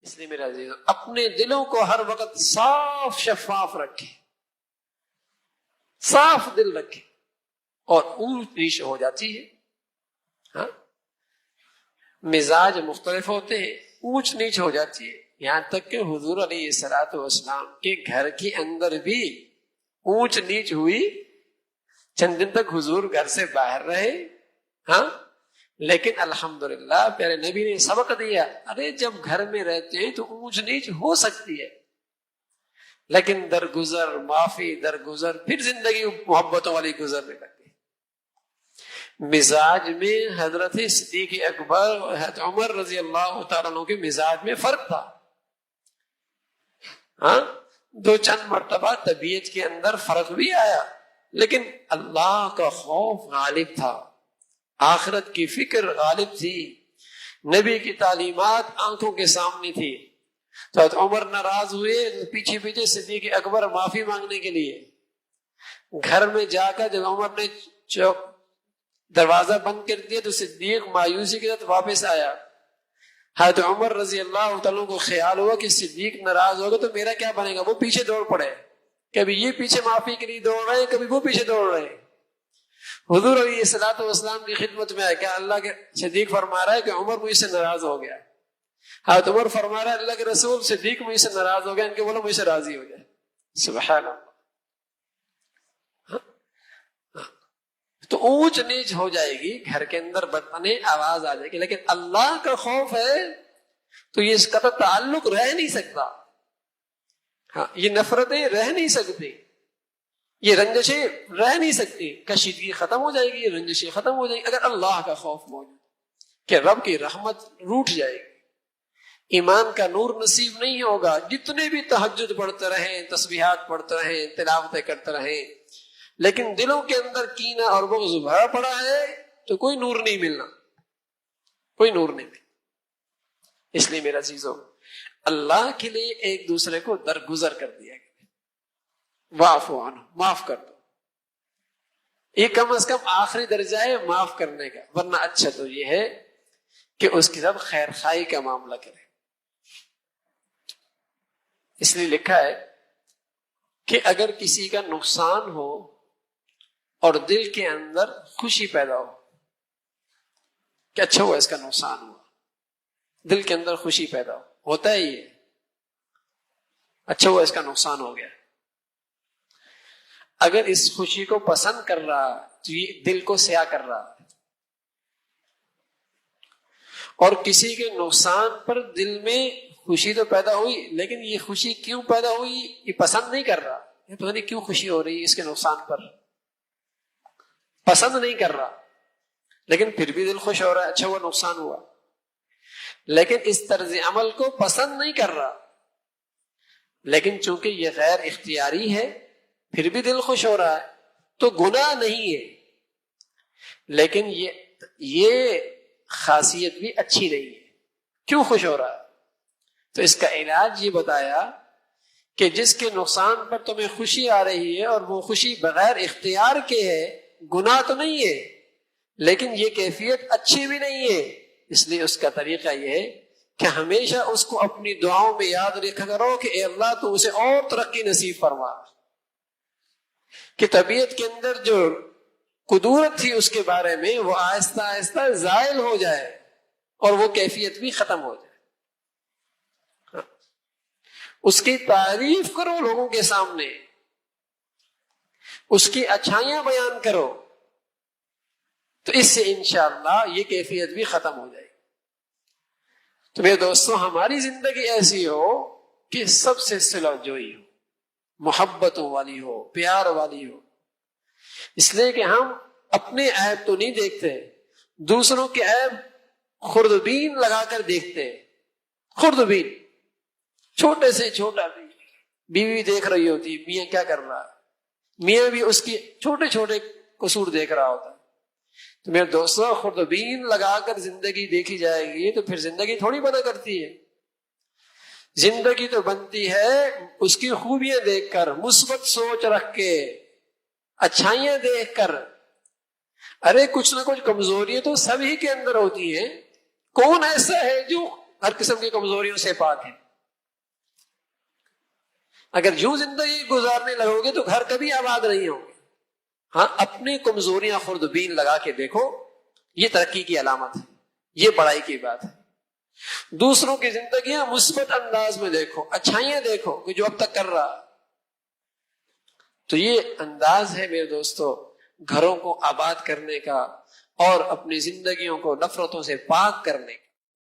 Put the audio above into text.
اس لیے میرا عزیز اپنے دلوں کو ہر وقت صاف شفاف رکھے، صاف دل رکھے، اور اونچ نیچ ہو جاتی ہے. ہاں مزاج مختلف ہوتے ہیں، اونچ نیچ ہو جاتی ہے. یہاں تک کہ حضور علیہ الصلوۃ والسلام کے گھر کے اندر بھی اونچ نیچ ہوئی. چند دن تک حضور گھر سے باہر رہے، ہاں، لیکن الحمدللہ پیارے نبی نے سبق دیا، ارے جب گھر میں رہتے ہیں تو اونچ نیچ ہو سکتی ہے، لیکن درگزر معافی درگزر پھر زندگی محبتوں والی گزرنے لگتی. مزاج میں حضرت صدیق اکبر اور حضرت عمر رضی اللہ تعالیٰ عنہ کے مزاج میں فرق تھا. ہاں دو چند مرتبہ طبیعت کے اندر فرق بھی آیا، لیکن اللہ کا خوف غالب تھا، آخرت کی فکر غالب تھی، نبی کی تعلیمات آنکھوں کے سامنے تھی. تو حضرت عمر ناراض ہوئے، پیچھے پیچھے صدیق اکبر معافی مانگنے کے لیے. گھر میں جا کر جب عمر نے دروازہ بند کر دیا تو صدیق مایوسی کے ساتھ واپس آیا. حضرت عمر رضی اللہ تعالیٰ کو خیال ہوا کہ صدیق ناراض ہوگا تو میرا کیا بنے گا. وہ پیچھے دوڑ پڑے، کبھی یہ پیچھے معافی کے لیے دوڑ رہے ہیں، کبھی وہ پیچھے دوڑ رہے ہیں. حضور علیہ الصلوۃ والسلام کی خدمت میں آئے کہ اللہ کے صدیق فرما رہا ہے کہ عمر مجھ سے ناراض ہو گیا. حضرت عمر فرما رہا ہے اللہ کے رسول صدیق مجھ سے ناراض ہو گیا، ان کے بولو مجھ سے راضی ہو جائے. سبحان اللہ. تو اونچ نیچ ہو جائے گی، گھر کے اندر بدتنے آواز آ جائے گی، لیکن اللہ کا خوف ہے تو یہ اس کا تو تعلق رہ نہیں سکتا. ہاں یہ نفرتیں رہ نہیں سکتی، یہ رنجشیں رہ نہیں سکتی. کشیدگی ختم ہو جائے گی، یہ رنجشیں ختم ہو جائیں گی اگر اللہ کا خوف موجود کہ رب کی رحمت روٹ جائے گی، ایمان کا نور نصیب نہیں ہوگا. جتنے بھی تہجد پڑھتے رہیں، تسبیحات پڑھتے رہیں، تلاوتیں کرتے رہیں، لیکن دلوں کے اندر کینہ اور بغض بھرا پڑا ہے تو کوئی نور نہیں ملنا، کوئی نور نہیں ملنا. اس لیے میرا عزیزو اللہ کے لیے ایک دوسرے کو درگزر کر دیا گیا، واعفو عنہ، معاف کر دو. یہ کم از کم آخری درجہ ہے معاف کرنے کا، ورنہ اچھا تو یہ ہے کہ اس کے ساتھ خیر خائی کا معاملہ کرے. اس لیے لکھا ہے کہ اگر کسی کا نقصان ہو اور دل کے اندر خوشی پیدا ہو کہ اچھا ہوا اس کا نقصان ہوا، دل کے اندر خوشی پیدا ہوتا ہے، یہ اچھا ہوا اس کا نقصان ہو گیا. اگر اس خوشی کو پسند کر رہا تو یہ دل کو سیاہ کر رہا، اور کسی کے نقصان پر دل میں خوشی تو پیدا ہوئی، لیکن یہ خوشی کیوں پیدا ہوئی یہ پسند نہیں کر رہا، یہ پتہ نہیں کیوں خوشی ہو رہی ہے اس کے نقصان پر، پسند نہیں کر رہا، لیکن پھر بھی دل خوش ہو رہا ہے اچھا ہوا نقصان ہوا. لیکن اس طرز عمل کو پسند نہیں کر رہا، لیکن چونکہ یہ غیر اختیاری ہے پھر بھی دل خوش ہو رہا ہے تو گناہ نہیں ہے. لیکن یہ خاصیت بھی اچھی نہیں ہے. کیوں خوش ہو رہا ہے؟ تو اس کا علاج یہ بتایا کہ جس کے نقصان پر تمہیں خوشی آ رہی ہے اور وہ خوشی بغیر اختیار کے ہے، گناہ تو نہیں ہے لیکن یہ کیفیت اچھی بھی نہیں ہے. اس لیے اس کا طریقہ یہ ہے کہ ہمیشہ اس کو اپنی دعاؤں میں یاد رکھا کرو کہ اے اللہ تو اسے اور ترقی نصیب فرما، کہ طبیعت کے اندر جو قدرت تھی اس کے بارے میں وہ آہستہ آہستہ زائل ہو جائے اور وہ کیفیت بھی ختم ہو جائے. اس کی تعریف کرو لوگوں کے سامنے، اس کی اچھائیاں بیان کرو، تو اس سے انشاءاللہ یہ کیفیت بھی ختم ہو جائے گی. تو میرے دوستوں ہماری زندگی ایسی ہو کہ سب سے صلہ جوئی ہو، محبتوں والی ہو، پیار والی ہو. اس لیے کہ ہم اپنے عیب تو نہیں دیکھتے، دوسروں کے عیب خوردبین لگا کر دیکھتے ہیں. خوردبین، چھوٹے سے چھوٹا بھی، بیوی دیکھ رہی ہوتی میاں کیا کر رہا ہے، میاں بھی اس کی چھوٹے چھوٹے قصور دیکھ رہا ہوتا ہے. تو میرے دوستوں خوردبین لگا کر زندگی دیکھی جائے گی تو پھر زندگی تھوڑی بنا کرتی ہے. زندگی تو بنتی ہے اس کی خوبیاں دیکھ کر، مثبت سوچ رکھ کے، اچھائیاں دیکھ کر. ارے کچھ نہ کچھ کمزوریاں تو سبھی کے اندر ہوتی ہیں. کون ایسا ہے جو ہر قسم کی کمزوریوں سے پاک ہے. اگر یوں زندگی گزارنے لگو گے تو گھر کبھی آباد نہیں ہوں گے. ہاں اپنی کمزوریاں خوردبین لگا کے دیکھو، یہ ترقی کی علامت ہے، یہ بڑائی کی بات ہے. دوسروں کی زندگیاں مثبت انداز میں دیکھو، اچھائیاں دیکھو کہ جو اب تک کر رہا. تو یہ انداز ہے میرے دوستو گھروں کو آباد کرنے کا اور اپنی زندگیوں کو نفرتوں سے پاک کرنے کا.